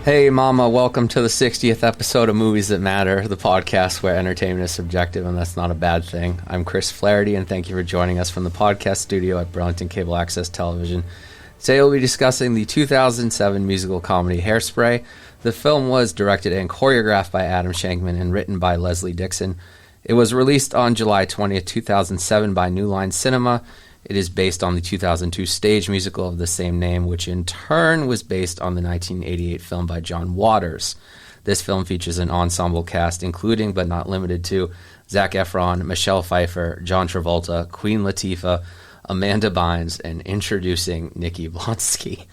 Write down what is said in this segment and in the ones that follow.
Hey, Momma, welcome to the 60th episode of Movies That Matter, the podcast where entertainment is subjective, and that's not a bad thing. I'm Chris Flaherty, and thank you for joining us from the podcast studio at Burlington Cable Access Television. Today we'll be discussing the 2007 musical comedy Hairspray. The film was directed and choreographed by Adam Shankman and written by Leslie Dixon. It was released on July 20th, 2007 by New Line Cinema. It is based on the 2002 stage musical of the same name, which in turn was based on the 1988 film by John Waters. This film features an ensemble cast including, but not limited to, Zac Efron, Michelle Pfeiffer, John Travolta, Queen Latifah, Amanda Bynes, and introducing Nikki Blonsky.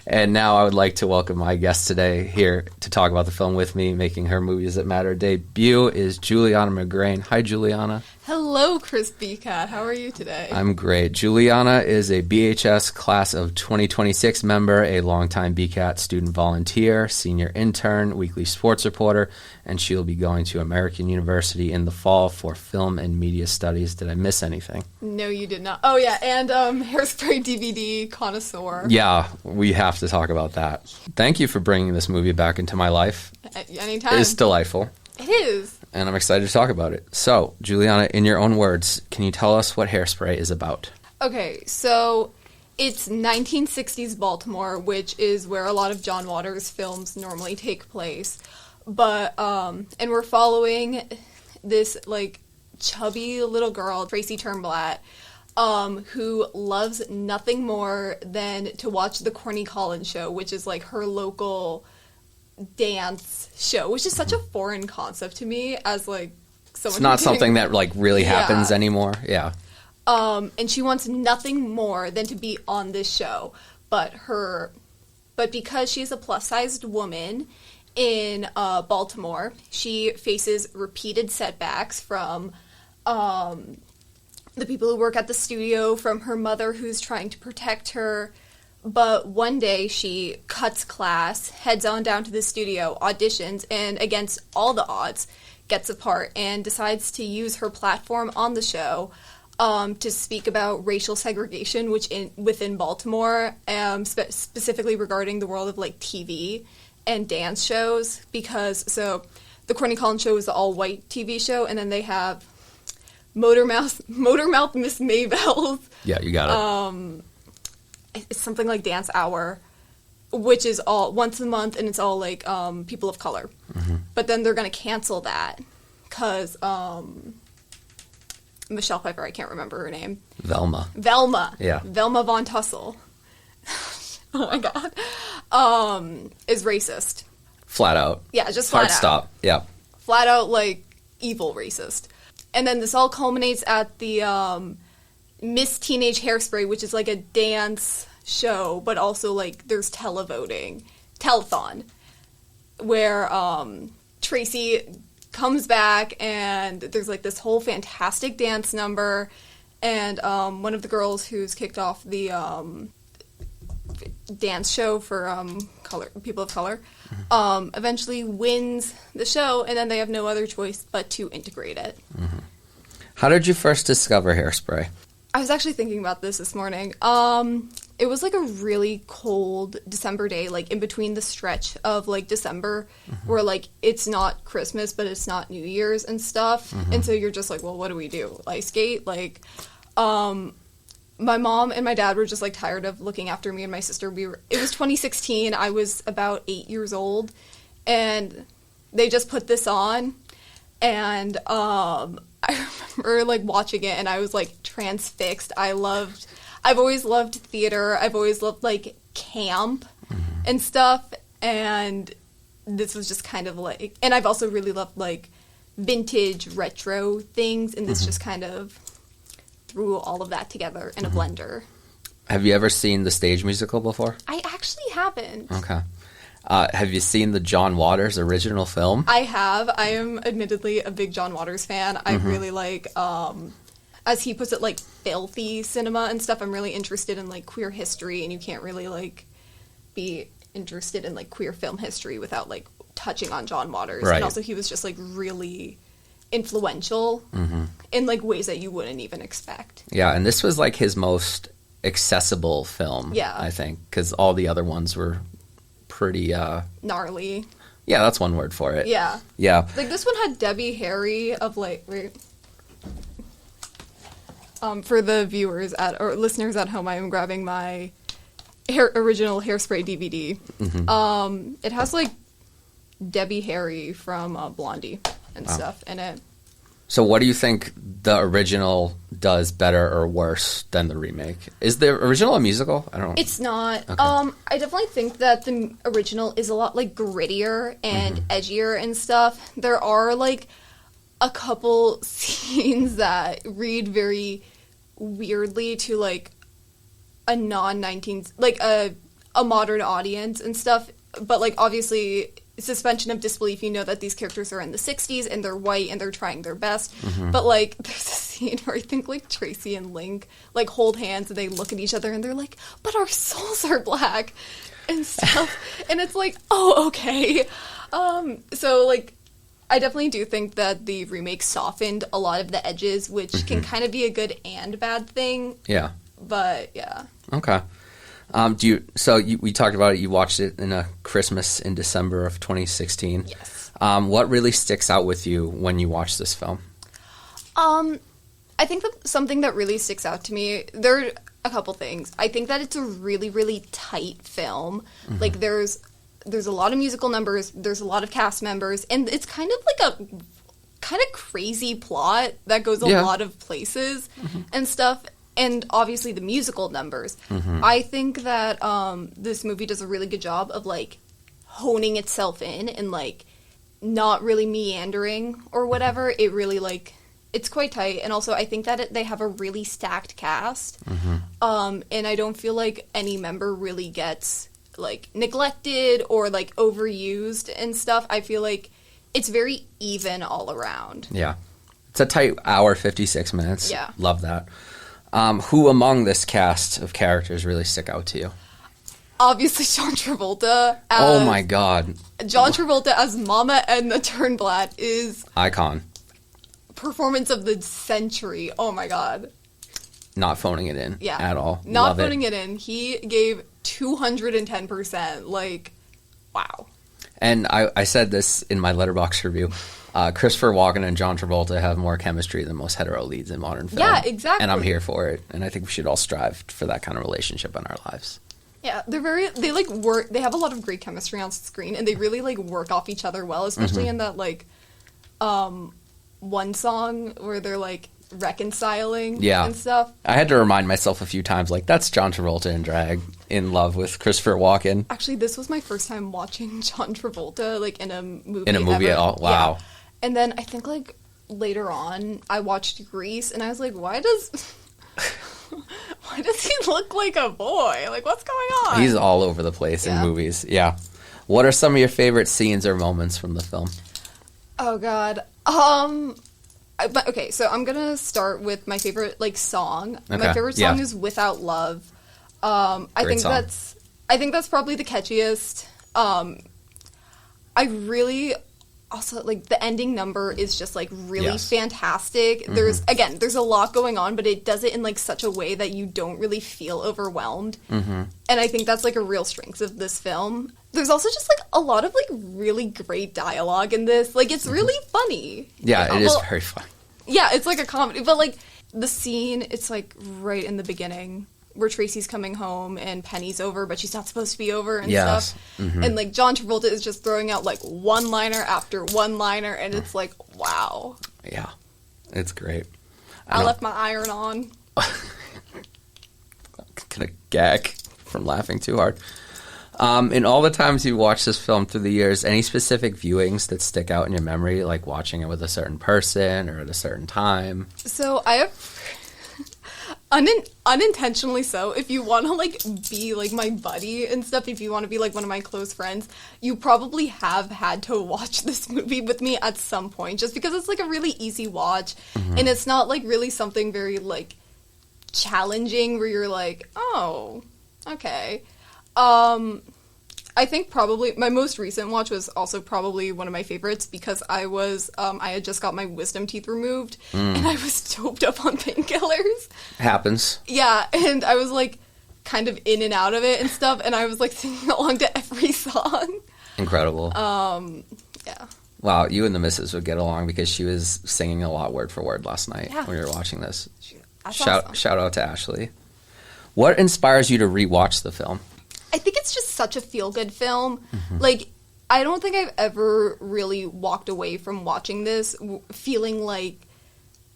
And now I would like to welcome my guest today here to talk about the film with me, making her Movies That Matter debut, is Giuliana Magrane. Hi, Giuliana. Hello, Chris B-Cat. How are you today? I'm great. Giuliana is a BHS Class of 2026 member, a longtime BCAT student volunteer, senior intern, weekly sports reporter, and she'll be going to American University in the fall for film and media studies. Did I miss anything? No, you did not. Oh, yeah, and Hairspray DVD connoisseur. Yeah, we have to talk about that. Thank you for bringing this movie back into my life. Anytime. It's delightful. It is. And I'm excited to talk about it. So, Giuliana, in your own words, can you tell us what Hairspray is about? Okay, so it's 1960s Baltimore, which is where a lot of John Waters films normally take place. But, and we're following this, chubby little girl, Tracy Turnblatt, who loves nothing more than to watch the Corny Collins show, which is, her local dance show, which is such a foreign concept to me as someone. It's not something that really happens anymore. Yeah. And she wants nothing more than to be on this show, but because she's a plus-sized woman in Baltimore, she faces repeated setbacks from the people who work at the studio, from her mother who's trying to protect her. But one day she cuts class, heads on down to the studio, auditions, and against all the odds, gets a part and decides to use her platform on the show to speak about racial segregation within Baltimore, specifically regarding the world of TV and dance shows. Because the Corny Collins show is the all-white TV show, and then they have Motormouth Miss Maybell's. Yeah, you got it. It's something like Dance Hour, which is all once a month, and it's all people of color. Mm-hmm. But then they're going to cancel that because Michelle Pfeiffer, I can't remember her name. Velma. Yeah. Velma Von Tussle. Oh my God. Is racist. Flat out. Yeah, just flat out. Hard stop. Yeah. Flat out, evil racist. And then this all culminates at the Miss Teenage Hairspray, which is a dance show, but also there's telethon, where Tracy comes back and there's this whole fantastic dance number, and one of the girls who's kicked off the dance show for people of color eventually wins the show, and then they have no other choice but to integrate it. Mm-hmm. How did you first discover Hairspray? I was actually thinking about this morning. It was a really cold December day, in between the stretch of December, mm-hmm. where it's not Christmas, but it's not New Year's and stuff. Mm-hmm. And so you're just well, what do we do? Ice skate? My mom and my dad were just tired of looking after me and my sister. It was 2016. I was about 8 years old, and they just put this on, and I remember watching it, and I was transfixed. I've always loved theater. I've always loved camp mm-hmm. and stuff, and this was just kind of and I've also really loved vintage retro things, and this mm-hmm. just kind of threw all of that together in mm-hmm. a blender. Have you ever seen the stage musical before? I actually haven't. Okay. Have you seen the John Waters original film? I have. I am admittedly a big John Waters fan. I mm-hmm. really as he puts it, filthy cinema and stuff. I'm really interested in, queer history, and you can't really, be interested in, queer film history without, touching on John Waters. Right. And also he was just, really influential mm-hmm. in, ways that you wouldn't even expect. Yeah, and this was, his most accessible film, I think, because all the other ones were pretty gnarly. Yeah, that's one word for it. Yeah. Yeah. Like, this one had Debbie Harry of, like, for the viewers or listeners at home, I am grabbing my original Hairspray DVD. Mm-hmm. It has, like, Debbie Harry from Blondie and stuff in it. So what do you think the original does better or worse than the remake? Is the original a musical? I don't know. It's not. Okay. I definitely think that the original is a lot, like, grittier and edgier and stuff. There are, like, a couple scenes that read very weirdly to, like, a non-19... like, a modern audience and stuff. But, like, obviously... suspension of disbelief, you know that these characters are in the 60s and they're white and they're trying their best. But, like, there's a scene where I think, like, Tracy and Link, like, hold hands and they look at each other and they're like, but our souls are black and stuff. And it's like, oh, okay. So, like, I definitely do think that the remake softened a lot of the edges, which can kind of be a good and bad thing. Yeah. But, yeah. Okay. We talked about it, you watched it in a Christmas in December of 2016. Yes. What really sticks out with you when you watch this film? I think that something that really sticks out to me, there are a couple things. I think that it's a really, really tight film. Like, there's a lot of musical numbers, there's a lot of cast members, and it's kind of like a kind of crazy plot that goes a lot of places and stuff. And obviously the musical numbers. I think that this movie does a really good job of, like, honing itself in and, like, not really meandering or whatever. It really, like, it's quite tight. And also I think that they have a really stacked cast. And I don't feel like any member really gets, like, neglected or, like, overused and stuff. I feel like it's very even all around. Yeah. It's a tight hour, 56 minutes. Yeah. Love that. Who among this cast of characters really stick out to you? Obviously, John Travolta. Oh my God. John Travolta as Momma and the Turnblad is... icon. Performance of the century. Oh my God. Not phoning it in at all. Not Love phoning it in. He gave 210%. Like, wow. And I said this in my Letterboxd review. Christopher Walken and John Travolta have more chemistry than most hetero leads in modern film. Yeah, exactly. And I'm here for it. And I think we should all strive for that kind of relationship in our lives. Yeah, they like work, they have a lot of great chemistry on screen, and they really, like, work off each other well, especially in that, like, one song where they're, like, reconciling and stuff. I had to remind myself a few times, like, that's John Travolta in drag, in love with Christopher Walken. Actually, this was my first time watching John Travolta, like, in a movie. In a movie at all? Wow. Yeah. And then I think, like, later on, I watched Grease, and I was like, why does he look like a boy? Like, what's going on? He's all over the place in movies. Yeah. What are some of your favorite scenes or moments from the film? Oh, God. Okay, so I'm gonna start with my favorite, like, song. Okay. My favorite song is "Without Love." I think that's probably the catchiest. I really also, like, the ending number is just, like, really fantastic. There's a lot going on, but it does it in, like, such a way that you don't really feel overwhelmed. And I think that's, like, a real strength of this film. There's also just, like, a lot of, like, really great dialogue in this. Like, it's really funny. Yeah, like, it is very fun. Yeah, it's like a comedy. But, like, the scene, it's, like, right in the beginning where Tracy's coming home and Penny's over, but she's not supposed to be over and stuff. And, like, John Travolta is just throwing out, like, one-liner after one-liner, and it's like, wow. Yeah, it's great. I left my iron on. I'm gonna gag from laughing too hard. In all the times you've watched this film through the years, any specific viewings that stick out in your memory, like watching it with a certain person or at a certain time? So I have... unintentionally so, if you want to, like, be, like, my buddy and stuff, if you want to be, like, one of my close friends, you probably have had to watch this movie with me at some point, just because it's, like, a really easy watch, and it's not, like, really something very, like, challenging where you're like, oh, okay. I think probably my most recent watch was also probably one of my favorites because I had just got my wisdom teeth removed and I was doped up on painkillers. Happens. Yeah, and I was like kind of in and out of it and stuff, and I was like singing along to every song. Incredible. Yeah. Wow, you and the missus would get along because she was singing a lot word for word last night when we were watching this. That's awesome. Shout out to Ashley. What inspires you to rewatch the film? I think it's just such a feel-good film. Like, I don't think I've ever really walked away from watching this feeling, like,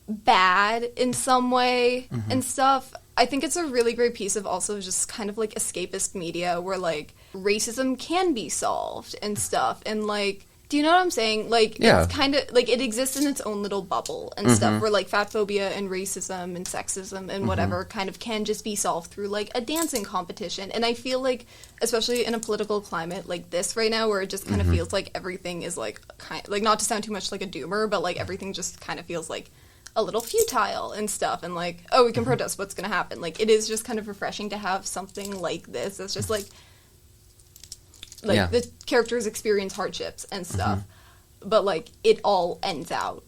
bad in some way and stuff. I think it's a really great piece of also just kind of, like, escapist media where, like, racism can be solved and stuff. And, like, do you know what I'm saying? Like, it's kind of, like, it exists in its own little bubble and stuff where, like, fat phobia and racism and sexism and whatever kind of can just be solved through, like, a dancing competition. And I feel like, especially in a political climate like this right now where it just kind of feels like everything is, like, like, not to sound too much like a doomer, but, like, everything just kind of feels, like, a little futile and stuff. And, like, oh, we can protest, what's going to happen? Like, it is just kind of refreshing to have something like this that's just, like, the characters experience hardships and stuff, but, like, it all ends out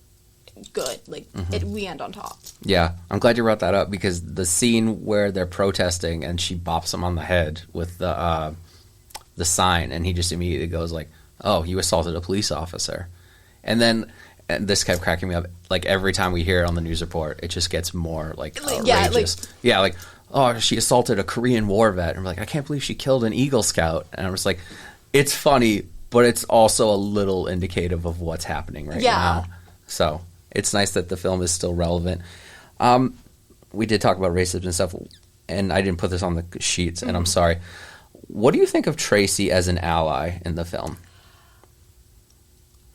good. Like, we end on top. Yeah, I'm glad you brought that up because the scene where they're protesting and she bops him on the head with the sign and he just immediately goes like, oh, you assaulted a police officer. And then and this kept cracking me up. Like, every time we hear it on the news report, it just gets more, like, outrageous. Like, oh, she assaulted a Korean War vet. And we're like, I can't believe she killed an Eagle Scout. And I'm just like, it's funny, but it's also a little indicative of what's happening right now. So it's nice that the film is still relevant. We did talk about racism and stuff, and I didn't put this on the sheets, and I'm sorry. What do you think of Tracy as an ally in the film?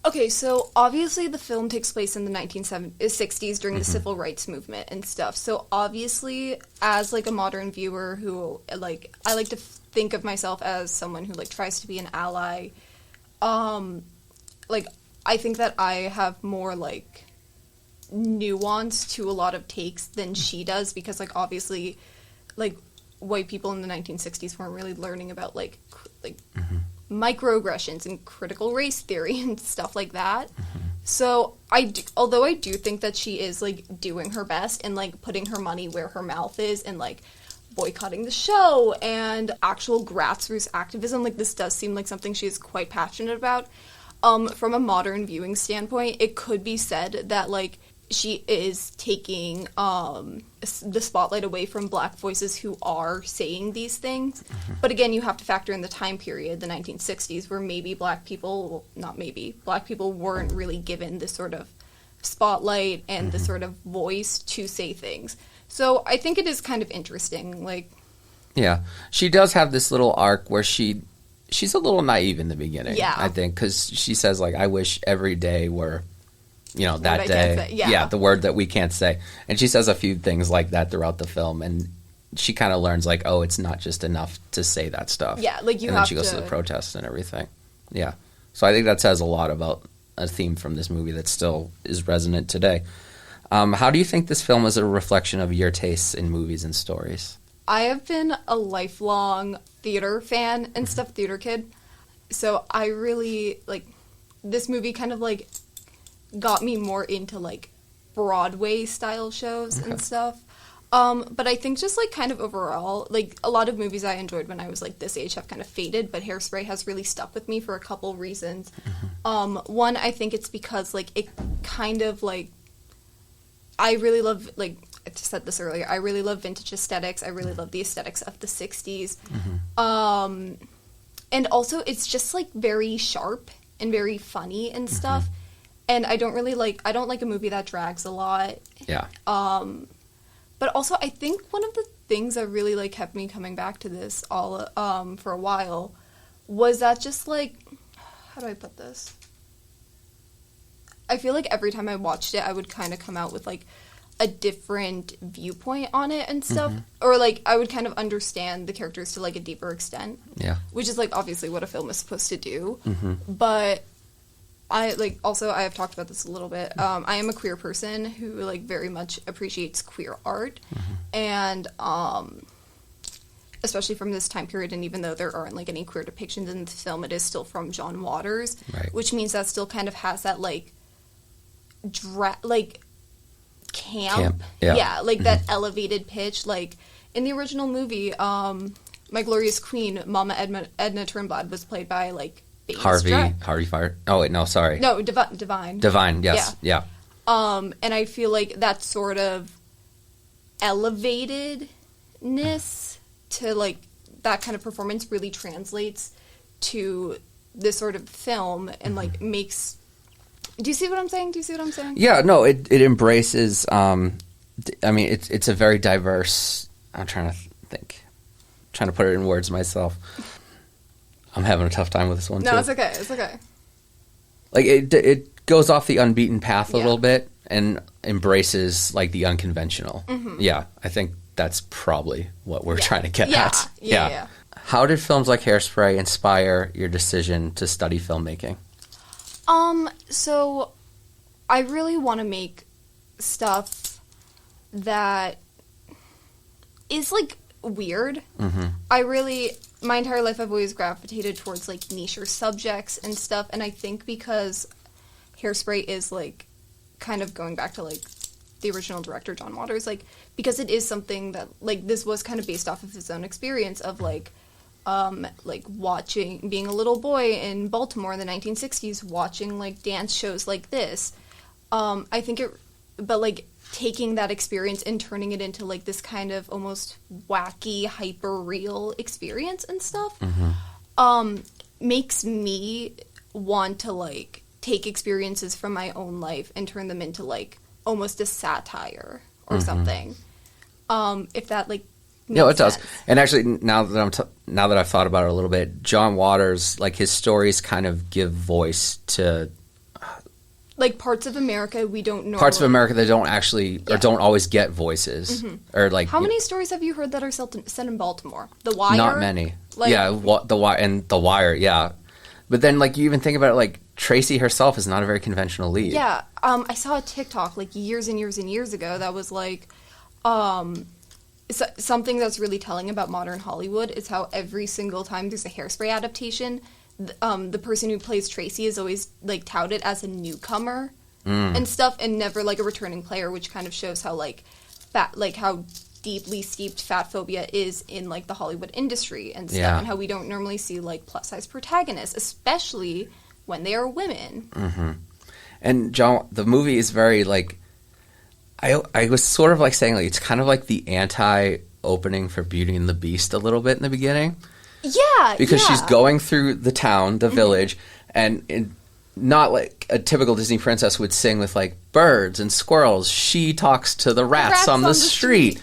Okay, so obviously the film takes place in the 1960s during the civil rights movement and stuff. So obviously, as, like, a modern viewer who, like, I like to think of myself as someone who, like, tries to be an ally, like, I think that I have more, like, nuance to a lot of takes than she does because, like, obviously, like, white people in the 1960s weren't really learning about, like microaggressions and critical race theory and stuff like that. So although I do think that she is, like, doing her best and, like, putting her money where her mouth is and, like, boycotting the show and actual grassroots activism, like, this does seem like something she is quite passionate about. From a modern viewing standpoint, it could be said that, like, she is taking the spotlight away from black voices who are saying these things. But again, you have to factor in the time period, the 1960s, where maybe black people weren't really given this sort of spotlight and this sort of voice to say things. So I think it is kind of interesting. Like, yeah, she does have this little arc where she's a little naive in the beginning. Yeah, I think because she says, like, I wish every day were, you know, that day. Yeah, the word that we can't say. And she says a few things like that throughout the film, and she kind of learns, like, oh, it's not just enough to say that stuff. Yeah, like, you and have then she goes to the protests and everything. Yeah, so I think that says a lot about a theme from this movie that still is resonant today. How do you think this film is a reflection of your tastes in movies and stories? I have been a lifelong theater fan and stuff, theater kid. So I really, like, this movie kind of, like, got me more into, like, Broadway style shows and stuff. But I think just, like, kind of overall, like, a lot of movies I enjoyed when I was, like, this age have kind of faded, but Hairspray has really stuck with me for a couple reasons. One, I think it's because, like, it kind of, like, I really love, like, I said this earlier, I really love vintage aesthetics. I really love the aesthetics of the 60s. And also, it's just, like, very sharp and very funny and stuff. And I don't like a movie that drags a lot. Yeah. But also, I think one of the things that really, like, kept me coming back to this all for a while was that just, like, how do I put this? I feel like every time I watched it, I would kind of come out with, like, a different viewpoint on it and stuff. Or, like, I would kind of understand the characters to, like, a deeper extent. Yeah. Which is, like, obviously what a film is supposed to do. But I have talked about this a little bit. I am a queer person who, like, very much appreciates queer art. And especially from this time period, and even though there aren't, like, any queer depictions in the film, it is still from John Waters. Right. Which means that still kind of has that, like, camp. Yeah, like, that elevated pitch. Like, in the original movie, My Glorious Queen, Momma Edna Turnblad, was played by, like, Harvey Fire. Oh, wait, no, sorry. No, Divine. Divine, yes, yeah. And I feel like that sort of elevatedness to, like, that kind of performance really translates to this sort of film and, like, makes... Do you see what I'm saying? Yeah, no, it embraces... I mean, it's a very diverse... I'm trying to think. Trying to put it in words myself. I'm having a tough time with this one, too. No, it's okay. Like, it goes off the unbeaten path a little bit and embraces, like, the unconventional. Mm-hmm. Yeah, I think that's probably what we're trying to get at. Yeah. How did films like Hairspray inspire your decision to study filmmaking? So I really want to make stuff that is, like, weird. Mm-hmm. My entire life I've always gravitated towards, like, nicher subjects and stuff, and I think because Hairspray is, like, kind of going back to, like, the original director, John Waters, like, because it is something that, like, this was kind of based off of his own experience of, like watching, being a little boy in Baltimore in the 1960s, watching, like, dance shows like this. I think but, like, taking that experience and turning it into, like, this kind of almost wacky, hyper-real experience and stuff, makes me want to, like, take experiences from my own life and turn them into, like, almost a satire or something. If that, like, no, it does. And actually, now that I've thought about it a little bit, John Waters, like, his stories kind of give voice to, like, parts of America we don't normally... Parts of America that don't actually, or don't always get voices. Or, like... How many stories have you heard that are set in Baltimore? The Wire? Not many. Like, yeah, The Wire, yeah. But then, like, you even think about it, like, Tracy herself is not a very conventional lead. Yeah. I saw a TikTok, like, years and years and years ago that was, like, something that's really telling about modern Hollywood is how every single time there's a Hairspray adaptation, the person who plays Tracy is always, like, touted as a newcomer and stuff, and never, like, a returning player, which kind of shows how, like, how deeply steeped fat phobia is in, like, the Hollywood industry and stuff, and how we don't normally see, like, plus-size protagonists, especially when they are women. Mm-hmm. And John, the movie is very, like, I was sort of, like, saying, like, it's kind of like the anti-opening for Beauty and the Beast a little bit in the beginning. Yeah, because she's going through the town, the village, and not like a typical Disney princess would sing with, like, birds and squirrels. She talks to the rats on the street.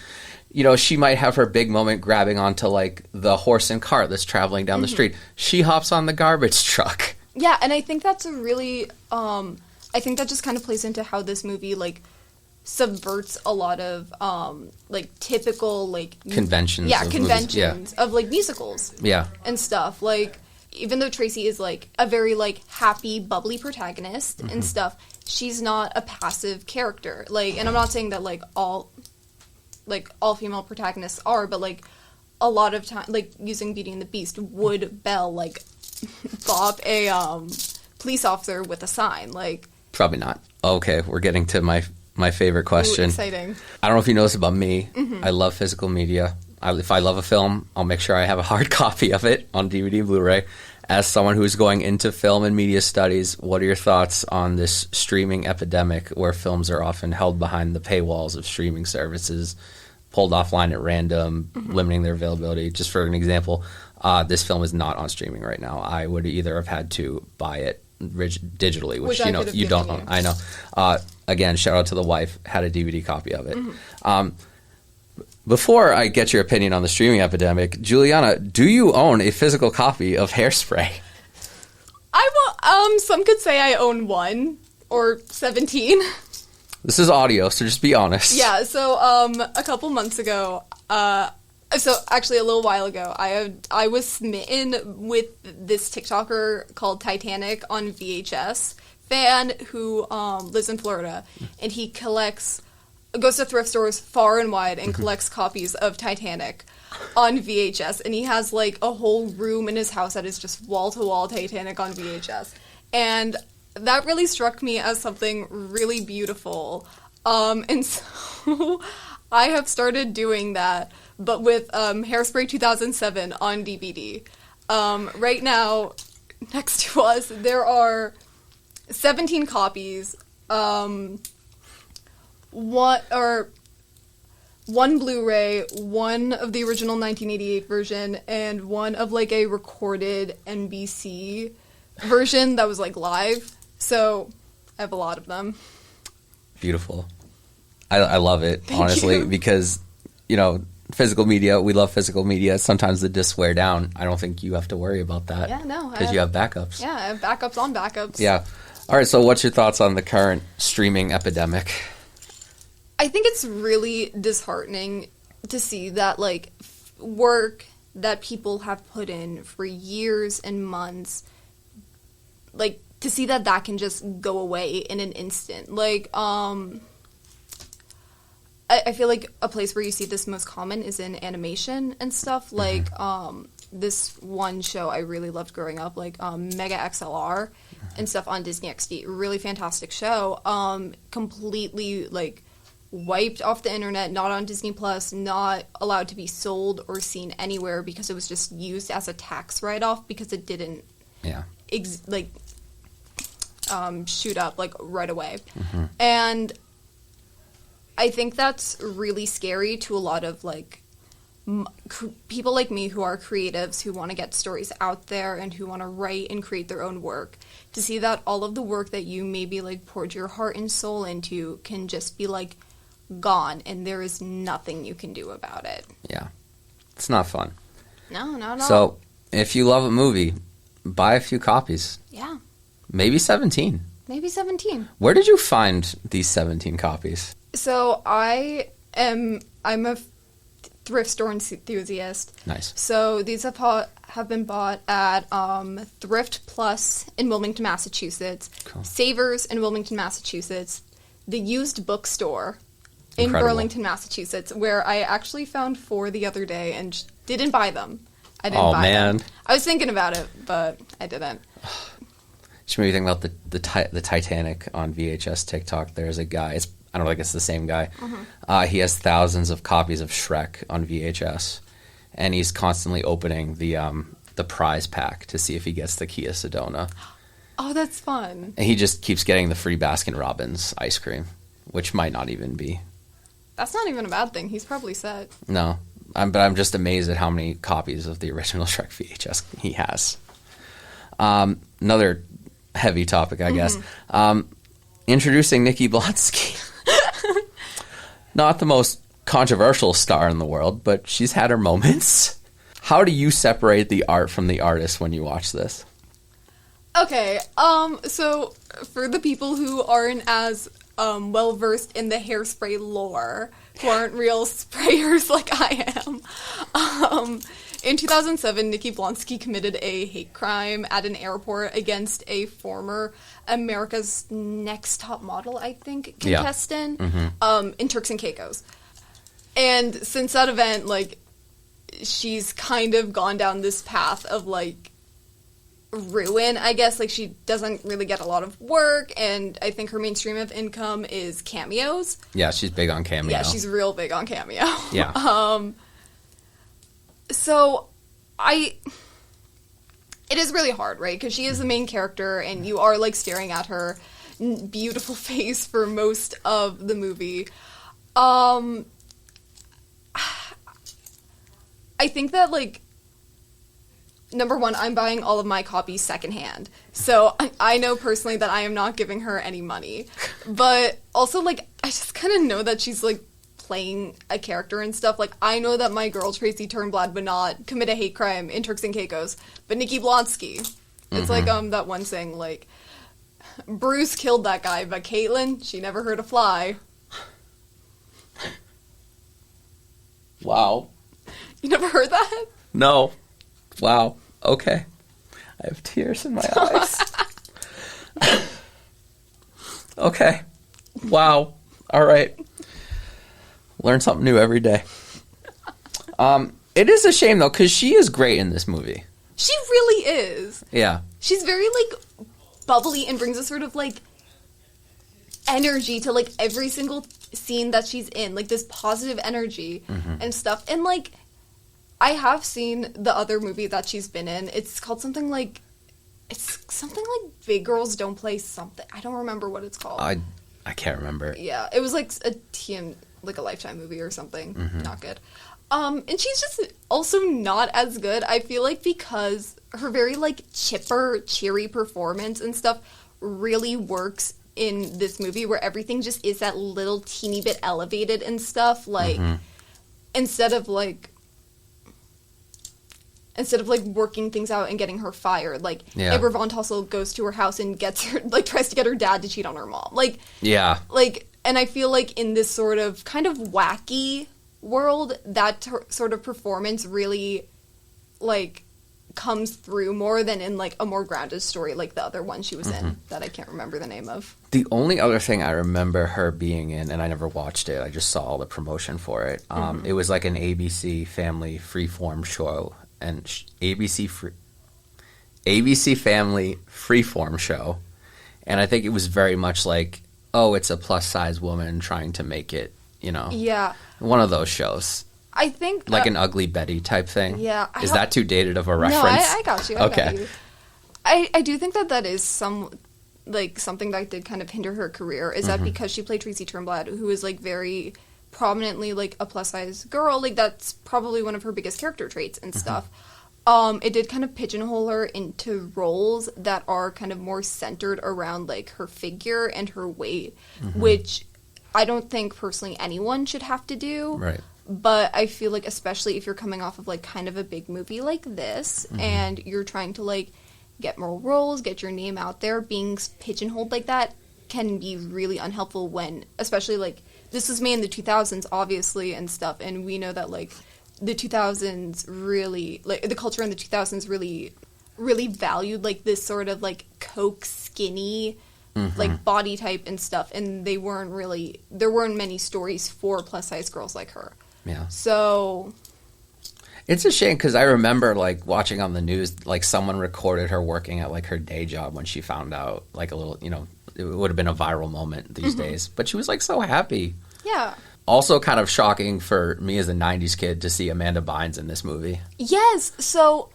You know, she might have her big moment grabbing onto, like, the horse and cart that's traveling down the street. She hops on the garbage truck. Yeah, and I think that's a really, I think that just kind of plays into how this movie, like, subverts a lot of, like, typical, like... Conventions. Yeah, conventions of, like, musicals. Yeah. And stuff. Like, even though Tracy is, like, a very, like, happy, bubbly protagonist and stuff, she's not a passive character. Like, and I'm not saying that, like, all female protagonists are, but, like, a lot of time, like, using Beauty and the Beast, would Belle, like, bop a, police officer with a sign, like... Probably not. Okay, we're getting to my favorite question. Ooh, exciting. I don't know if you know this about me. I love physical media. If I love a film, I'll make sure I have a hard copy of it on DVD and Blu-ray. As someone who's going into film and media studies, what are your thoughts on this streaming epidemic where films are often held behind the paywalls of streaming services, pulled offline at random, limiting their availability? Just for an example, this film is not on streaming right now. I would either have had to buy it digitally, which you know you don't own. I know. Again, shout out to the wife, had a DVD copy of it. Before I get your opinion on the streaming epidemic, Giuliana, do you own a physical copy of Hairspray? Some could say I own 1 or 17. This is audio, so just be honest. Yeah, so a couple months ago, so actually a little while ago, I was smitten with this TikToker called Titanic on VHS fan who lives in Florida, and he goes to thrift stores far and wide and collects copies of Titanic on VHS, and he has, like, a whole room in his house that is just wall-to-wall Titanic on VHS, and that really struck me as something really beautiful, and so I have started doing that, but with Hairspray 2007 on DVD. Right now, next to us, there are 17 copies. One Blu-ray, one of the original 1988 version, and one of like a recorded NBC version that was like live. So I have a lot of them. Beautiful. I love it, Thank honestly, you. because, you know, physical media, we love physical media. Sometimes the discs wear down. I don't think you have to worry about that. Yeah, no. Because you have backups. Yeah, I have backups on backups. Yeah. All right, so what's your thoughts on the current streaming epidemic? I think it's really disheartening to see that, like, work that people have put in for years and months, like, to see that that can just go away in an instant. Like, I feel like a place where you see this most common is in animation and stuff. Like, this one show I really loved growing up, like, Mega XLR and stuff on Disney XD. Really fantastic show. Completely, like, wiped off the internet, not on Disney Plus, not allowed to be sold or seen anywhere because it was just used as a tax write-off because it didn't shoot up like right away. And I think that's really scary to a lot of like people like me who are creatives, who want to get stories out there and who want to write and create their own work, to see that all of the work that you maybe like poured your heart and soul into can just be like gone, and there is nothing you can do about it. Yeah. It's not fun. No, not at all. So, if you love a movie, buy a few copies. Yeah. Maybe 17. Maybe 17. Where did you find these 17 copies? So, I'm a thrift store enthusiast. Nice. So, these have been bought at Thrift Plus in Wilmington, Massachusetts, Cool. Savers in Wilmington, Massachusetts, the Used Bookstore in Incredible. Burlington, Massachusetts, where I actually found 4 the other day and didn't buy them. I didn't buy them. I was thinking about it, but I didn't. Just made me think about the Titanic on VHS TikTok. There's a guy, I don't know if it's the same guy. He has thousands of copies of Shrek on VHS, and he's constantly opening the prize pack to see if he gets the Kia Sedona. Oh, that's fun. And he just keeps getting the free Baskin-Robbins ice cream, which might not even be. That's not even a bad thing. He's probably set. No. But I'm just amazed at how many copies of the original Shrek VHS he has. Another heavy topic, I guess. Introducing Nikki Blonsky. Not the most controversial star in the world, but she's had her moments. How do you separate the art from the artist when you watch this? Okay, so for the people who aren't as well-versed in the Hairspray lore, who aren't real sprayers like I am, in 2007, Nikki Blonsky committed a hate crime at an airport against a former America's Next Top Model, I think, contestant, in Turks and Caicos. And since that event, like, she's kind of gone down this path of, like, ruin, I guess. Like, she doesn't really get a lot of work, and I think her main stream of income is cameos. Yeah, she's big on Cameo. Yeah, she's real big on Cameo. Yeah. So, it is really hard, right? Because she is the main character, and you are, like, staring at her beautiful face for most of the movie. I think that, like, number one, I'm buying all of my copies secondhand. So I know personally that I am not giving her any money. But also, like, I just kind of know that she's, like, playing a character and stuff. Like, I know that my girl Tracy Turnblad would not commit a hate crime in Turks and Caicos. But Nikki Blonsky, it's like that one saying, like, Bruce killed that guy, but Caitlin, she never hurt a fly. Wow. You never heard that? No. Wow. Okay. I have tears in my eyes. Okay. Wow. All right. Learn something new every day. It is a shame, though, because she is great in this movie. She really is. Yeah. She's very, like, bubbly and brings a sort of, like, energy to, like, every single scene that she's in, like, this positive energy and stuff. And, like, I have seen the other movie that she's been in. It's called something like Big Girls Don't Play something. I don't remember what it's called. I can't remember. Yeah, it was like a Lifetime movie or something. Not good. And she's just also not as good, I feel like, because her very, like, chipper, cheery performance and stuff really works in this movie, where everything just is that little teeny bit elevated and stuff. Like, instead of working things out and getting her fired, like, Amber Von Tussle goes to her house and gets her, like, tries to get her dad to cheat on her mom. Like, yeah. Like, and I feel like in this sort of kind of wacky world, that sort of performance really, like, comes through more than in, like, a more grounded story like the other one she was in that I can't remember the name of. The only other thing I remember her being in, and I never watched it, I just saw all the promotion for it, it was like an ABC Family freeform show, and ABC Family freeform show, and I think it was very much like, oh, it's a plus-size woman trying to make it, you know. Yeah. One of those shows. I think... Like an Ugly Betty type thing? Yeah. Is that too dated of a reference? No, I got you. Got you. I do think that is something that did kind of hinder her career, is that because she played Tracy Turnblad, who is, like, very prominently, like, a plus-size girl, like, that's probably one of her biggest character traits and stuff. It did kind of pigeonhole her into roles that are kind of more centered around, like, her figure and her weight, which I don't think, personally, anyone should have to do. Right. But I feel like, especially if you're coming off of, like, kind of a big movie like this, and you're trying to, like, get more roles, get your name out there, being pigeonholed like that can be really unhelpful when, especially, like, this was made in the 2000s, obviously, and stuff, and we know that, like, the 2000s really, like, the culture in the 2000s really, really valued, like, this sort of, like, Coke skinny, like, body type and stuff, and there weren't many stories for plus-size girls like her. Yeah. So... It's a shame, because I remember, like, watching on the news, like, someone recorded her working at, like, her day job when she found out, like, a little, you know, it would have been a viral moment these days. But she was, like, so happy. Yeah. Also kind of shocking for me as a 90s kid to see Amanda Bynes in this movie. Yes. So,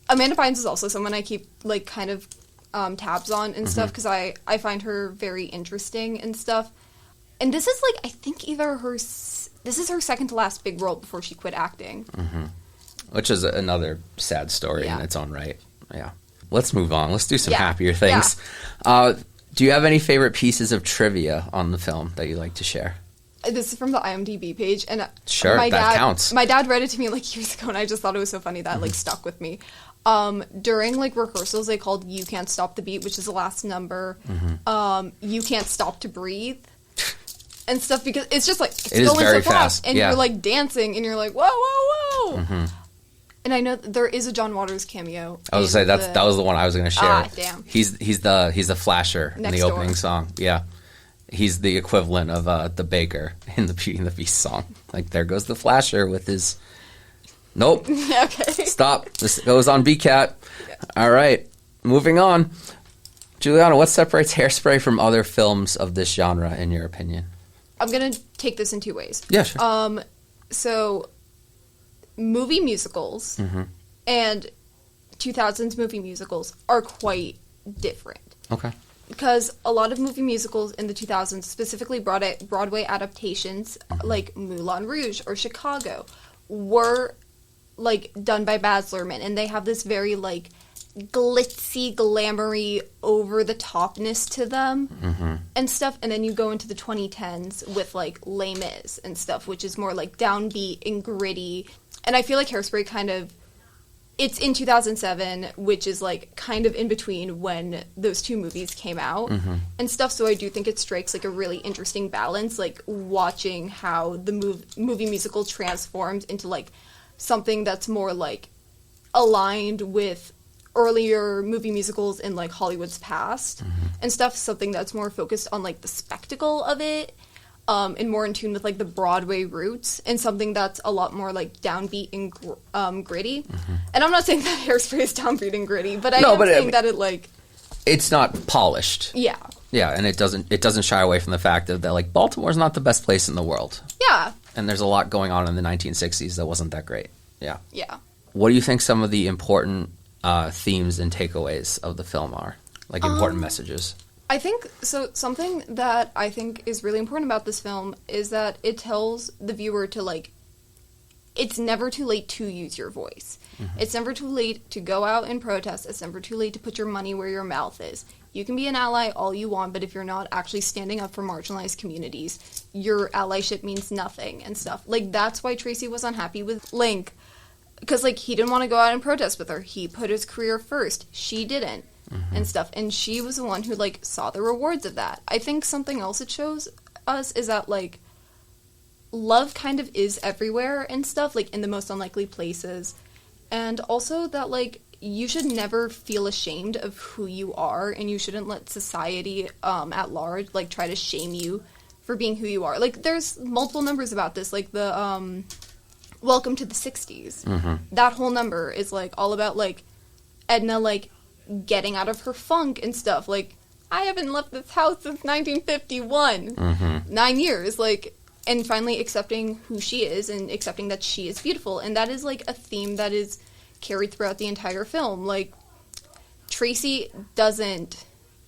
Amanda Bynes is also someone I keep, like, kind of tabs on and stuff, because I find her very interesting and stuff. And this is, like, I think this is her second to last big role before she quit acting. Which is another sad story in its own right. Yeah. Let's move on. Let's do some happier things. Yeah. Do you have any favorite pieces of trivia on the film that you'd like to share? This is from the IMDb page, and sure, that counts. My dad read it to me, like, years ago, and I just thought it was so funny that like stuck with me. During, like, rehearsals, they called "You Can't Stop the Beat," which is the last number. "You Can't Stop to Breathe," and stuff, because it's just like it's going so fast, and you're like dancing, and you're like, whoa, whoa, whoa. And I know there is a John Waters cameo. I was gonna say that was the one I was gonna share. Ah, damn. He's the flasher in the opening song. Yeah. He's the equivalent of the baker in the Beauty and the Beast song. Like, there goes the flasher with his... Nope. Okay. Stop. This goes on BCAT. Yeah. All right. Moving on. Giuliana, what separates Hairspray from other films of this genre, in your opinion? I'm going to take this in two ways. Yeah, sure. So, movie musicals and 2000s movie musicals are quite different. Okay. Because a lot of movie musicals in the 2000s, specifically Broadway adaptations, like Moulin Rouge or Chicago, were, like, done by Baz Luhrmann, and they have this very, like, glitzy, glamoury, over-the-topness to them and stuff. And then you go into the 2010s with, like, Les Mis and stuff, which is more, like, downbeat and gritty. And I feel like Hairspray kind of... It's in 2007, which is, like, kind of in between when those two movies came out and stuff. So I do think it strikes, like, a really interesting balance, like, watching how the movie musical transforms into, like, something that's more, like, aligned with earlier movie musicals in, like, Hollywood's past and stuff. Something that's more focused on, like, the spectacle of it. And more in tune with, like, the Broadway roots, and something that's a lot more, like, downbeat and gritty. And I'm not saying that Hairspray is downbeat and gritty, but I am saying that it, like... It's not polished. Yeah. Yeah, and it doesn't shy away from the fact that like Baltimore's not the best place in the world. Yeah. And there's a lot going on in the 1960s that wasn't that great. Yeah. Yeah. What do you think some of the important themes and takeaways of the film are? Like important messages? I think, so something that I think is really important about this film is that it tells the viewer to, like, it's never too late to use your voice. Mm-hmm. It's never too late to go out and protest. It's never too late to put your money where your mouth is. You can be an ally all you want, but if you're not actually standing up for marginalized communities, your allyship means nothing and stuff. Like, that's why Tracy was unhappy with Link. Because, like, he didn't want to go out and protest with her. He put his career first. She didn't. Mm-hmm. And stuff. And she was the one who, like, saw the rewards of that. I think something else it shows us is that, like, love kind of is everywhere and stuff, like, in the most unlikely places. And also that, like, you should never feel ashamed of who you are, and you shouldn't let society at large, like, try to shame you for being who you are. Like, there's multiple numbers about this, like the Welcome to the 60s. Mm-hmm. That whole number is, like, all about, like, Edna, like, getting out of her funk and stuff. Like, I haven't left this house since 1951. Mm-hmm. 9 years, like, and finally accepting who she is and accepting that she is beautiful. And that is, like, a theme that is carried throughout the entire film. Like, Tracy doesn't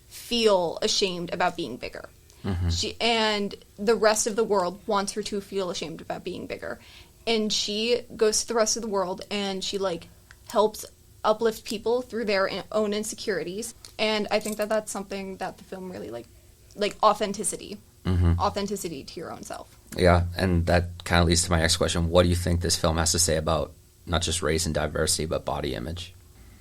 feel ashamed about being bigger. Mm-hmm. And the rest of the world wants her to feel ashamed about being bigger. And she goes to the rest of the world and she, like, helps uplift people through their own insecurities. And I think that that's something that the film really, like authenticity. Mm-hmm. Authenticity to your own self. Yeah, and that kind of leads to my next question. What do you think this film has to say about not just race and diversity, but body image?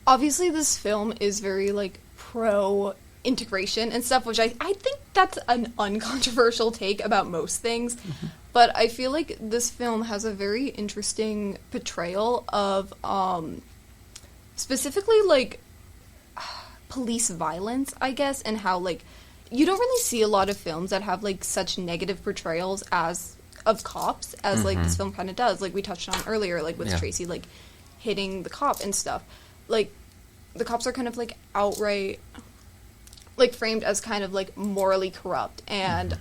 Obviously, this film is very, like, pro-integration and stuff, which I think that's an uncontroversial take about most things. Mm-hmm. But I feel like this film has a very interesting portrayal of, specifically, like, police violence, I guess, and how, like, you don't really see a lot of films that have, like, such negative portrayals of cops as, like, this film kind of does. Like, we touched on earlier, like, with Tracy, like, hitting the cop and stuff. Like, the cops are kind of, like, outright, like, framed as kind of, like, morally corrupt and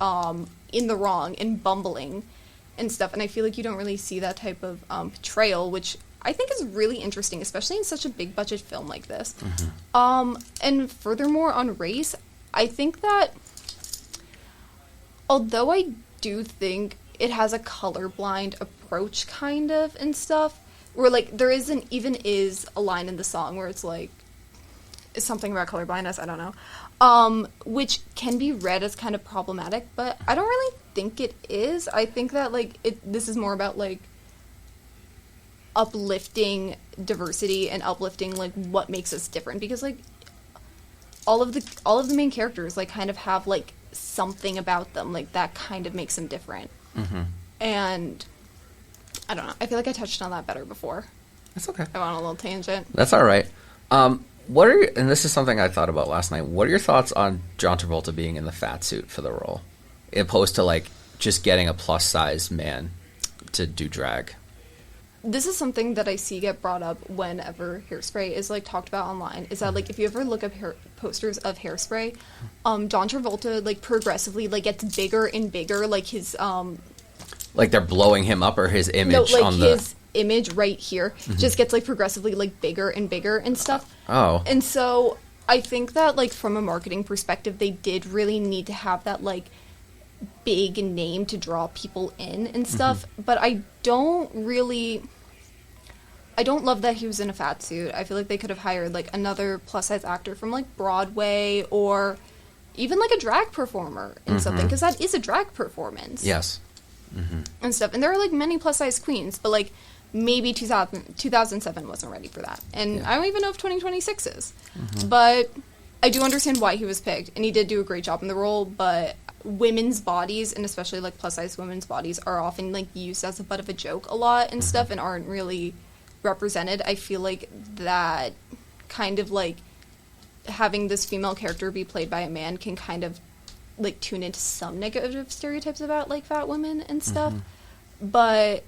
in the wrong and bumbling and stuff. And I feel like you don't really see that type of portrayal, which I think is really interesting, especially in such a big budget film like this. Mm-hmm. And furthermore, on race, I think that although I do think it has a colorblind approach kind of and stuff, where, like, there is a line in the song where it's like, it's something about colorblindness, I don't know, which can be read as kind of problematic, but I don't really think it is. I think that, like, this is more about, like, uplifting diversity and uplifting, like, what makes us different, because, like, all of the main characters, like, kind of have, like, something about them, like, that kind of makes them different. Mm-hmm. And I don't know, I feel like I touched on that better before. That's okay. I went on a little tangent. That's all right. And this is something I thought about last night, what are your thoughts on John Travolta being in the fat suit for the role, opposed to, like, just getting a plus-sized man to do drag? This is something that I see get brought up whenever Hairspray is, like, talked about online, is that, like, if you ever look up posters of Hairspray, John Travolta, like, progressively, like, gets bigger and bigger, like, his, like, they're blowing him up, or his image on the... his image right here just gets, like, progressively, like, bigger and bigger and stuff. Oh. And so, I think that, like, from a marketing perspective, they did really need to have that, like, big name to draw people in and stuff, but I don't love that he was in a fat suit. I feel like they could have hired, like, another plus-size actor from, like, Broadway, or even, like, a drag performer in something, because that is a drag performance. Yes. And stuff. And there are, like, many plus-size queens, but, like, maybe 2007 wasn't ready for that. And I don't even know if 2026 is. But I do understand why he was picked, and he did do a great job in the role, but women's bodies, and especially, like, plus-size women's bodies, are often, like, used as a butt of a joke a lot and stuff, and aren't really represented. I feel like that kind of, like, having this female character be played by a man can kind of, like, tune into some negative stereotypes about, like, fat women and stuff. But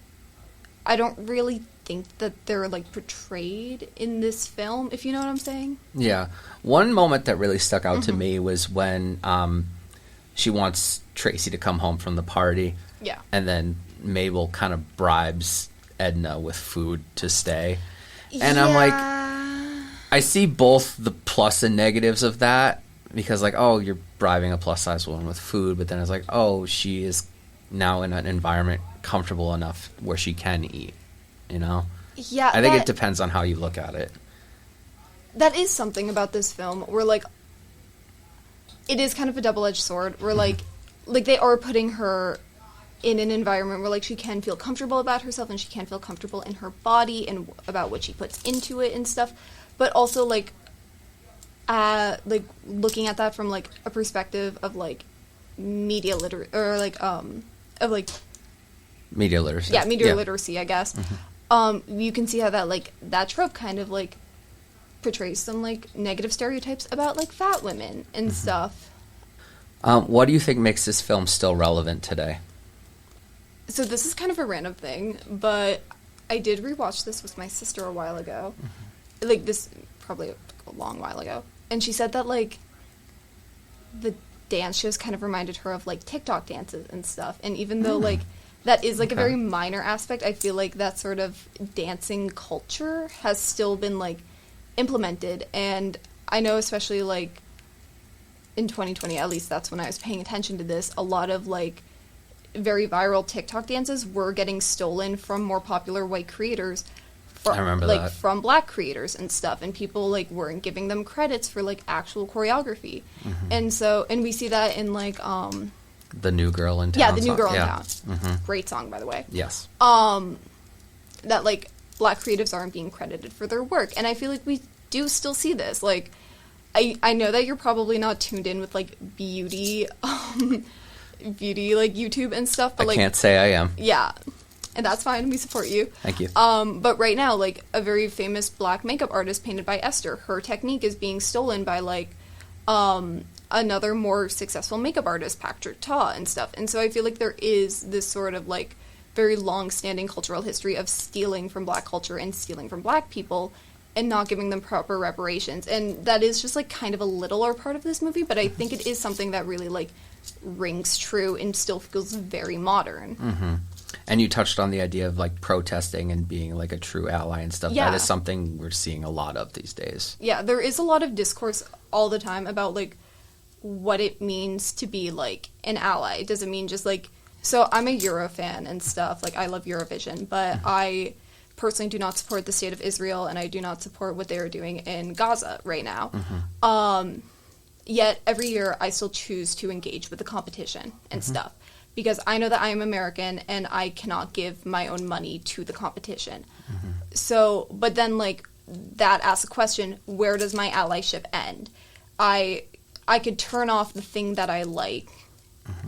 I don't really think that they're, like, portrayed in this film, if you know what I'm saying. Yeah. One moment that really stuck out to me was when she wants Tracy to come home from the party. Yeah. And then Mabel kind of bribes Edna with food to stay. And I'm like, I see both the plus and negatives of that, because, like, oh, you're bribing a plus-size woman with food, but then it's like, oh, she is now in an environment comfortable enough where she can eat, you know? Yeah. I think it depends on how you look at it. That is something about this film where, like, it is kind of a double-edged sword where, like they are putting her in an environment where, like, she can feel comfortable about herself and she can feel comfortable in her body and about what she puts into it and stuff, but also, like, looking at that from, like, a perspective of, like, media literacy, or, like, of, like... Media literacy. Yeah, media literacy, I guess. You can see how that, like, that trope kind of, like, portrays some, like, negative stereotypes about, like, fat women and stuff. What do you think makes this film still relevant today? So this is kind of a random thing, but I did rewatch this with my sister a while ago. Like, this, probably a long while ago. And she said that, like, the dance shows kind of reminded her of, like, TikTok dances and stuff. And even though, like, that is, like, a very minor aspect, I feel like that sort of dancing culture has still been, like, implemented. And I know especially, like, in 2020, at least that's when I was paying attention to this, a lot of, like, very viral TikTok dances were getting stolen from more popular white creators. I remember like, that. from black creators and stuff, and people, like, weren't giving them credits for, like, actual choreography. And so, and we see that in, like, The New Girl in Town. yeah, The New Girl in Yeah. Town. Great song, by the way. Yes. That, like, black creatives aren't being credited for their work, and I feel like we do still see this. Like, I know that you're probably not tuned in with, like, beauty, like, YouTube and stuff, but, I like... can't say I am. Yeah. And that's fine. We support you. Thank you. But right now, like, a very famous black makeup artist painted by Esther, her technique is being stolen by, like, another more successful makeup artist, Patrick Ta, and stuff. And so I feel like there is this sort of, like, very long-standing cultural history of stealing from black culture and stealing from black people and not giving them proper reparations. And that is just, like, kind of a littler part of this movie, but I think it is something that really, like, rings true and still feels very modern. And you touched on the idea of, like, protesting and being, like, a true ally and stuff. Yeah. That is something we're seeing a lot of these days. Yeah, there is a lot of discourse all the time about, like, what it means to be, like, an ally. Does it mean just, like... So I'm a Euro fan and stuff. Like, I love Eurovision, but I personally do not support the state of Israel, and I do not support what they are doing in Gaza right now. Yet every year I still choose to engage with the competition and stuff, because I know that I am American and I cannot give my own money to the competition. So, but then, like, that asks a question, where does my allyship end? I could turn off the thing that I like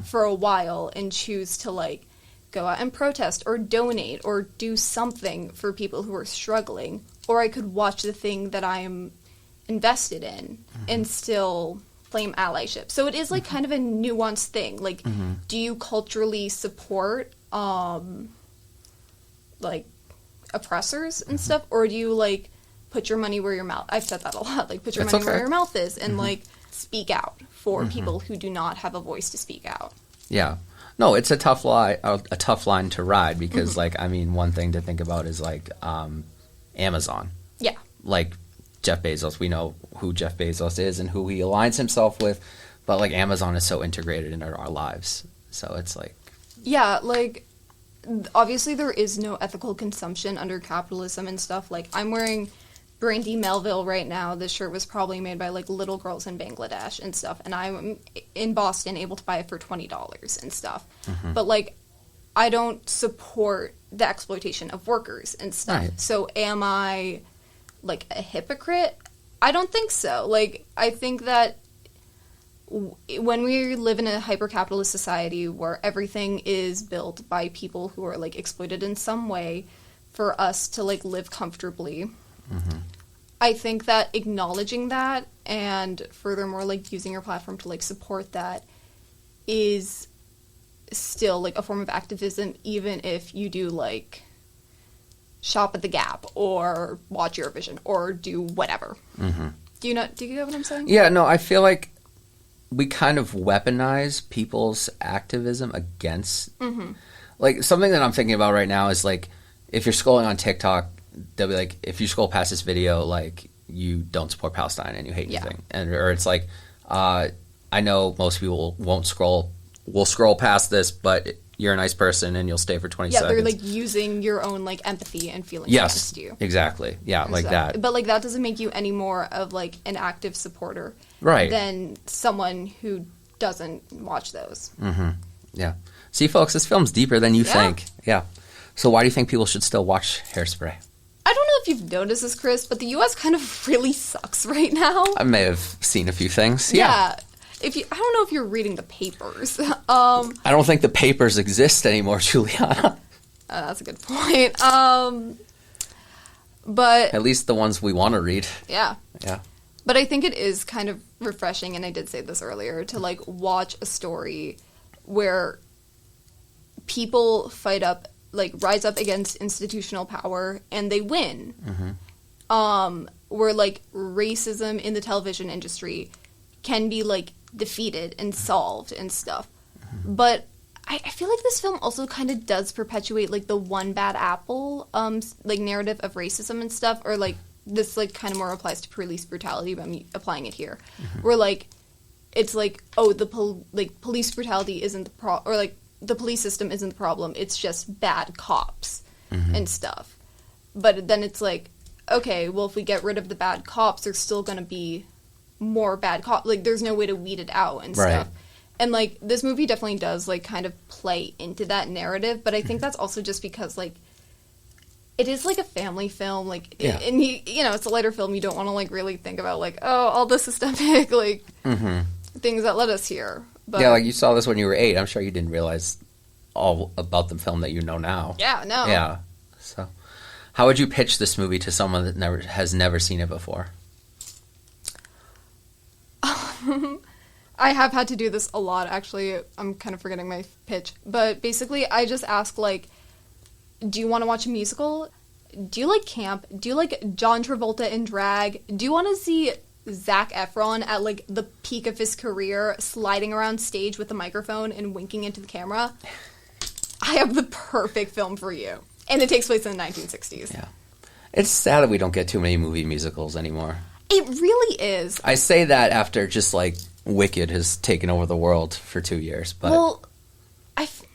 for a while and choose to, like, go out and protest or donate or do something for people who are struggling, or I could watch the thing that I am invested in and still claim allyship. So it is, like, kind of a nuanced thing. Like, do you culturally support, like, oppressors and stuff, or do you, like, put your money where your mouth... I've said that a lot. Like, put your money where your mouth is and, like, speak out for people who do not have a voice to speak out. Yeah. No, it's a tough line to ride, because, like, I mean, one thing to think about is, like, Amazon. Yeah. Like, Jeff Bezos, we know who Jeff Bezos is and who he aligns himself with, but, like, Amazon is so integrated into our lives. So it's like... Yeah, like, obviously there is no ethical consumption under capitalism and stuff. Like, I'm wearing Brandy Melville right now. This shirt was probably made by, like, little girls in Bangladesh and stuff, and I'm in Boston able to buy it for $20 and stuff. But, like, I don't support the exploitation of workers and stuff. Right. So am I, like, a hypocrite? I don't think so. Like, I think that when we live in a hyper-capitalist society where everything is built by people who are, like, exploited in some way for us to, like, live comfortably, I think that acknowledging that and furthermore, like, using your platform to, like, support that is still, like, a form of activism, even if you do, like, shop at the Gap or watch Eurovision or do whatever. Mm-hmm. Do you get what I'm saying? Yeah, no, I feel like we kind of weaponize people's activism against... Mm-hmm. Like, something that I'm thinking about right now is, like, if you're scrolling on TikTok, they'll be like, if you scroll past this video, like, you don't support Palestine and you hate anything. Or it's like, I know most people will scroll past this, but you're a nice person and you'll stay for 20 seconds. Yeah, they're, like, using your own, like, empathy and feelings against you. Exactly. Yeah, like that. But, like, that doesn't make you any more of, like, an active supporter than someone who doesn't watch those. Mm-hmm. Yeah. See, folks, this film's deeper than you think. Yeah. So why do you think people should still watch Hairspray? I don't know if you've noticed this, Chris, but the U.S. kind of really sucks right now. I may have seen a few things. Yeah. I don't know if you're reading the papers. I don't think the papers exist anymore, Giuliana. That's a good point. But at least the ones we want to read. Yeah. Yeah. But I think it is kind of refreshing, and I did say this earlier, to like watch a story where people rise up against institutional power and they win. Mm-hmm. Where like racism in the television industry can be like defeated and solved and stuff. Mm-hmm. But I feel like this film also kind of does perpetuate like the one bad apple like narrative of racism and stuff, or like this like kind of more applies to police brutality, but I'm applying it here. Mm-hmm. Where like it's like, oh, the police brutality isn't the or like the police system isn't the problem, it's just bad cops and stuff. But then it's like, okay, well, if we get rid of the bad cops, there's still going to be more bad cops. Like, there's no way to weed it out and stuff. And, like, this movie definitely does, like, kind of play into that narrative, but I think that's also just because, like, it is, like, a family film, like, and, you know, it's a lighter film, you don't want to, like, really think about, like, oh, all the systemic, like, things that led us here. But, yeah, like, you saw this when you were 8. I'm sure you didn't realize all about the film that you know now. Yeah, no. Yeah. So, how would you pitch this movie to someone that has never seen it before? I have had to do this a lot, actually. I'm kind of forgetting my pitch. But basically, I just ask, like, do you want to watch a musical? Do you like camp? Do you like John Travolta in drag? Do you want to see Zac Efron at, like, the peak of his career sliding around stage with a microphone and winking into the camera? I have the perfect film for you. And it takes place in the 1960s. Yeah. It's sad that we don't get too many movie musicals anymore. It really is. I say that after just, like, Wicked has taken over the world for 2 years. But well, I feel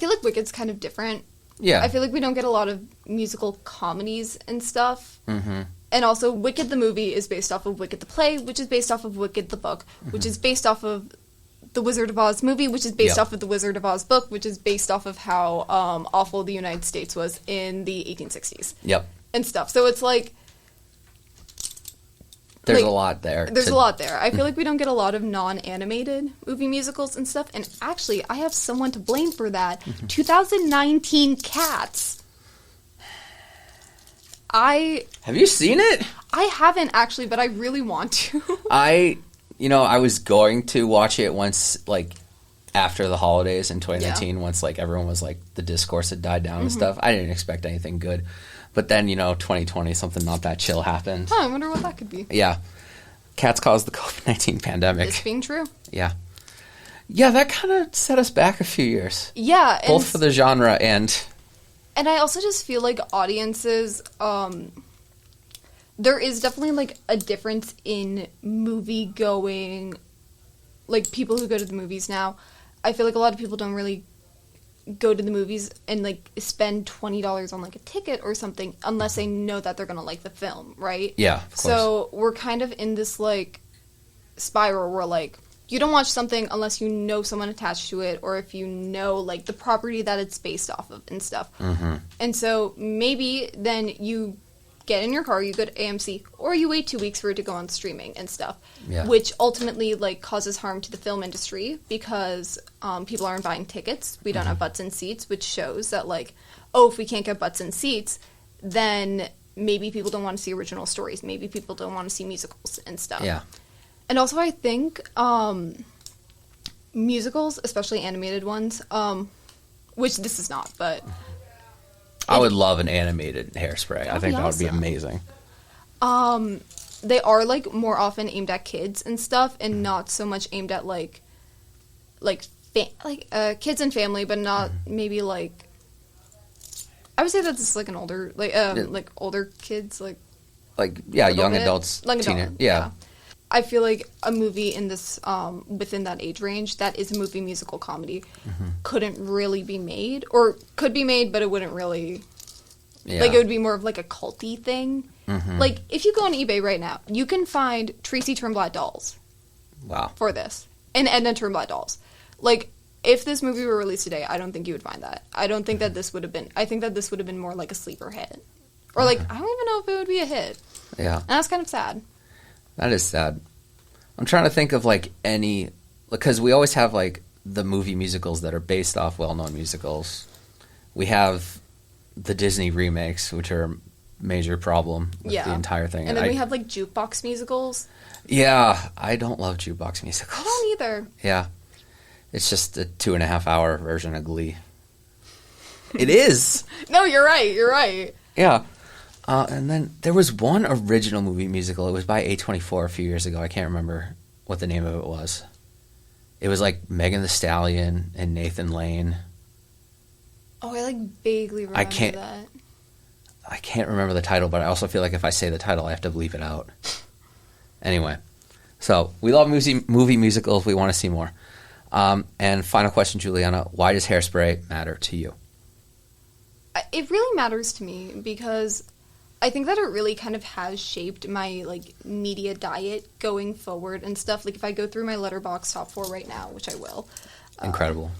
like Wicked's kind of different. Yeah. I feel like we don't get a lot of musical comedies and stuff. Mm-hmm. And also, Wicked the movie is based off of Wicked the play, which is based off of Wicked the book, which is based off of the Wizard of Oz movie, which is based off of the Wizard of Oz book, which is based off of how awful the United States was in the 1860s. Yep. And stuff. So it's like... There's a lot there. There's a lot there. I feel like we don't get a lot of non-animated movie musicals and stuff. And actually, I have someone to blame for that. 2019 Cats. Have you seen it? I haven't, actually, but I really want to. I was going to watch it once, like, after the holidays in 2019, once, like, everyone was, like, the discourse had died down and stuff. I didn't expect anything good. But then, 2020, something not that chill happened. I wonder what that could be. Yeah. Cats caused the COVID-19 pandemic. This being true. Yeah. Yeah, that kind of set us back a few years. Yeah. Both for the genre and... And I also just feel like audiences, there is definitely, like, a difference in movie-going, like, people who go to the movies now. I feel like a lot of people don't really go to the movies and, like, spend $20 on, like, a ticket or something unless they know that they're going to like the film, right? Yeah, of course. So we're kind of in this, like, spiral where, like, you don't watch something unless you know someone attached to it or if you know, like, the property that it's based off of and stuff. Mm-hmm. And so maybe then you get in your car, you go to AMC, or you wait 2 weeks for it to go on streaming and stuff, which ultimately, like, causes harm to the film industry because people aren't buying tickets. We don't have butts in seats, which shows that, like, oh, if we can't get butts in seats, then maybe people don't want to see original stories. Maybe people don't want to see musicals and stuff. Yeah. And also, I think musicals, especially animated ones, which this is not, but I would love an animated Hairspray. I think that would be awesome. amazing. They are like more often aimed at kids and stuff, and not so much aimed at kids and family, but not maybe like. I would say that this is like an older like older kids young adults, yeah. I feel like a movie in this within that age range that is a movie musical comedy couldn't really be made, or could be made, but it wouldn't really like, it would be more of like a culty thing. Like if you go on eBay right now, you can find Tracy Turnblad dolls. Wow. For this, and Edna Turnblad dolls. Like if this movie were released today, I don't think you would find that. I don't think that this would have been. I think that this would have been more like a sleeper hit, or like I don't even know if it would be a hit. Yeah, and that's kind of sad. That is sad. I'm trying to think of like any, because we always have like the movie musicals that are based off well-known musicals. We have the Disney remakes, which are a major problem with the entire thing. And then we have like jukebox musicals. Yeah, I don't love jukebox musicals. I don't either. Yeah. It's just a 2.5-hour version of Glee. It is. No, you're right. Yeah. And then there was one original movie musical. It was by A24 a few years ago. I can't remember what the name of it was. It was like Megan Thee Stallion and Nathan Lane. Oh, I like vaguely remember that. I can't remember the title, but I also feel like if I say the title, I have to bleep it out. Anyway, so we love movie musicals. We want to see more. And final question, Giuliana, why does Hairspray matter to you? It really matters to me because I think that it really kind of has shaped my like media diet going forward and stuff. Like if I go through my Letterboxd top 4 right now, which I will. Incredible.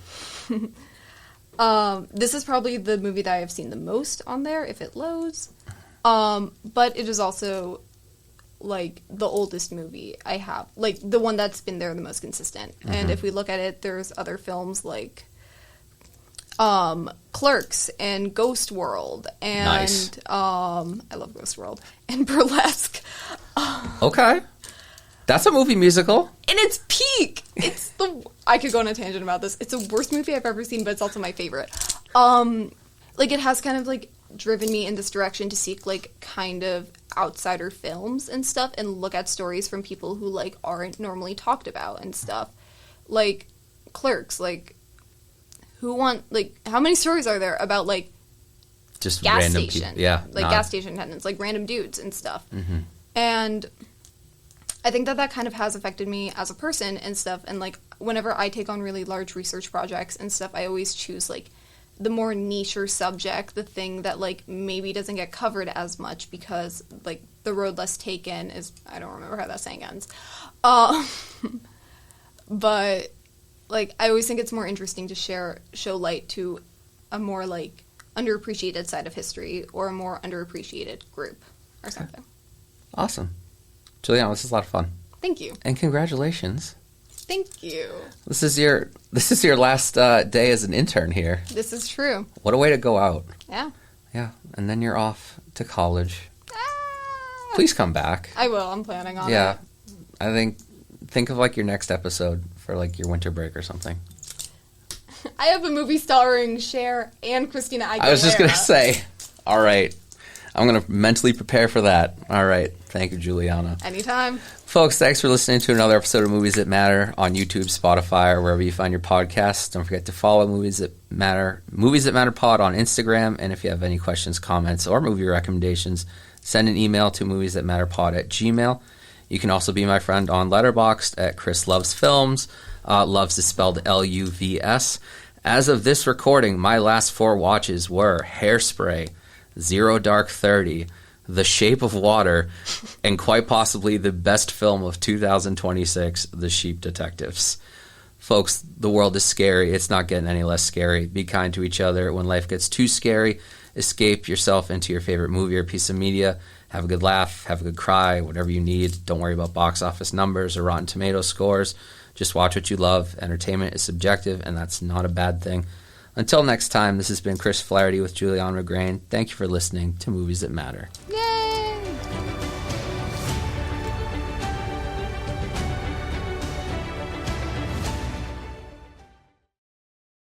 This is probably the movie that I have seen the most on there if it loads. But it is also like the oldest movie I have, like the one that's been there the most consistent. And if we look at it, there's other films like Clerks and Ghost World and nice. I love Ghost World and Burlesque. Okay. That's a movie musical. In its peak. I could go on a tangent about this. It's the worst movie I've ever seen, but it's also my favorite. Like it has kind of like driven me in this direction to seek like kind of outsider films and stuff and look at stories from people who like aren't normally talked about and stuff. Like Clerks, like how many stories are there about like just gas random station, people? Yeah, gas station attendants, like random dudes and stuff. And I think that kind of has affected me as a person and stuff. And like whenever I take on really large research projects and stuff, I always choose like the more niche subject, the thing that like maybe doesn't get covered as much because like the road less taken is, I don't remember how that saying ends. But like I always think it's more interesting to show light to a more like underappreciated side of history or a more underappreciated group or something. Awesome. Giuliana, this is a lot of fun. Thank you. And congratulations. Thank you. This is your last day as an intern here. This is true. What a way to go out. Yeah. Yeah, and then you're off to college. Please come back. I will. I'm planning on it. Yeah. I think of like your next episode for like your winter break or something. I have a movie starring Cher and Christina Aguilera. I was just going to say, all right. I'm going to mentally prepare for that. All right. Thank you, Giuliana. Anytime. Folks, thanks for listening to another episode of Movies That Matter on YouTube, Spotify, or wherever you find your podcasts. Don't forget to follow Movies That Matter Pod on Instagram. And if you have any questions, comments, or movie recommendations, send an email to moviesthatmatterpod@gmail.com. You can also be my friend on Letterboxd at Chris Loves Films. Loves is spelled L-U-V-S. As of this recording, my last 4 watches were Hairspray, Zero Dark 30, The Shape of Water, and quite possibly the best film of 2026, The Sheep Detectives. Folks, the world is scary. It's not getting any less scary. Be kind to each other. When life gets too scary, escape yourself into your favorite movie or piece of media. Have a good laugh, have a good cry, whatever you need. Don't worry about box office numbers or Rotten Tomatoes scores. Just watch what you love. Entertainment is subjective, and that's not a bad thing. Until next time, this has been Chris Flaherty with Giuliana Magrane. Thank you for listening to Movies That Matter. Yeah.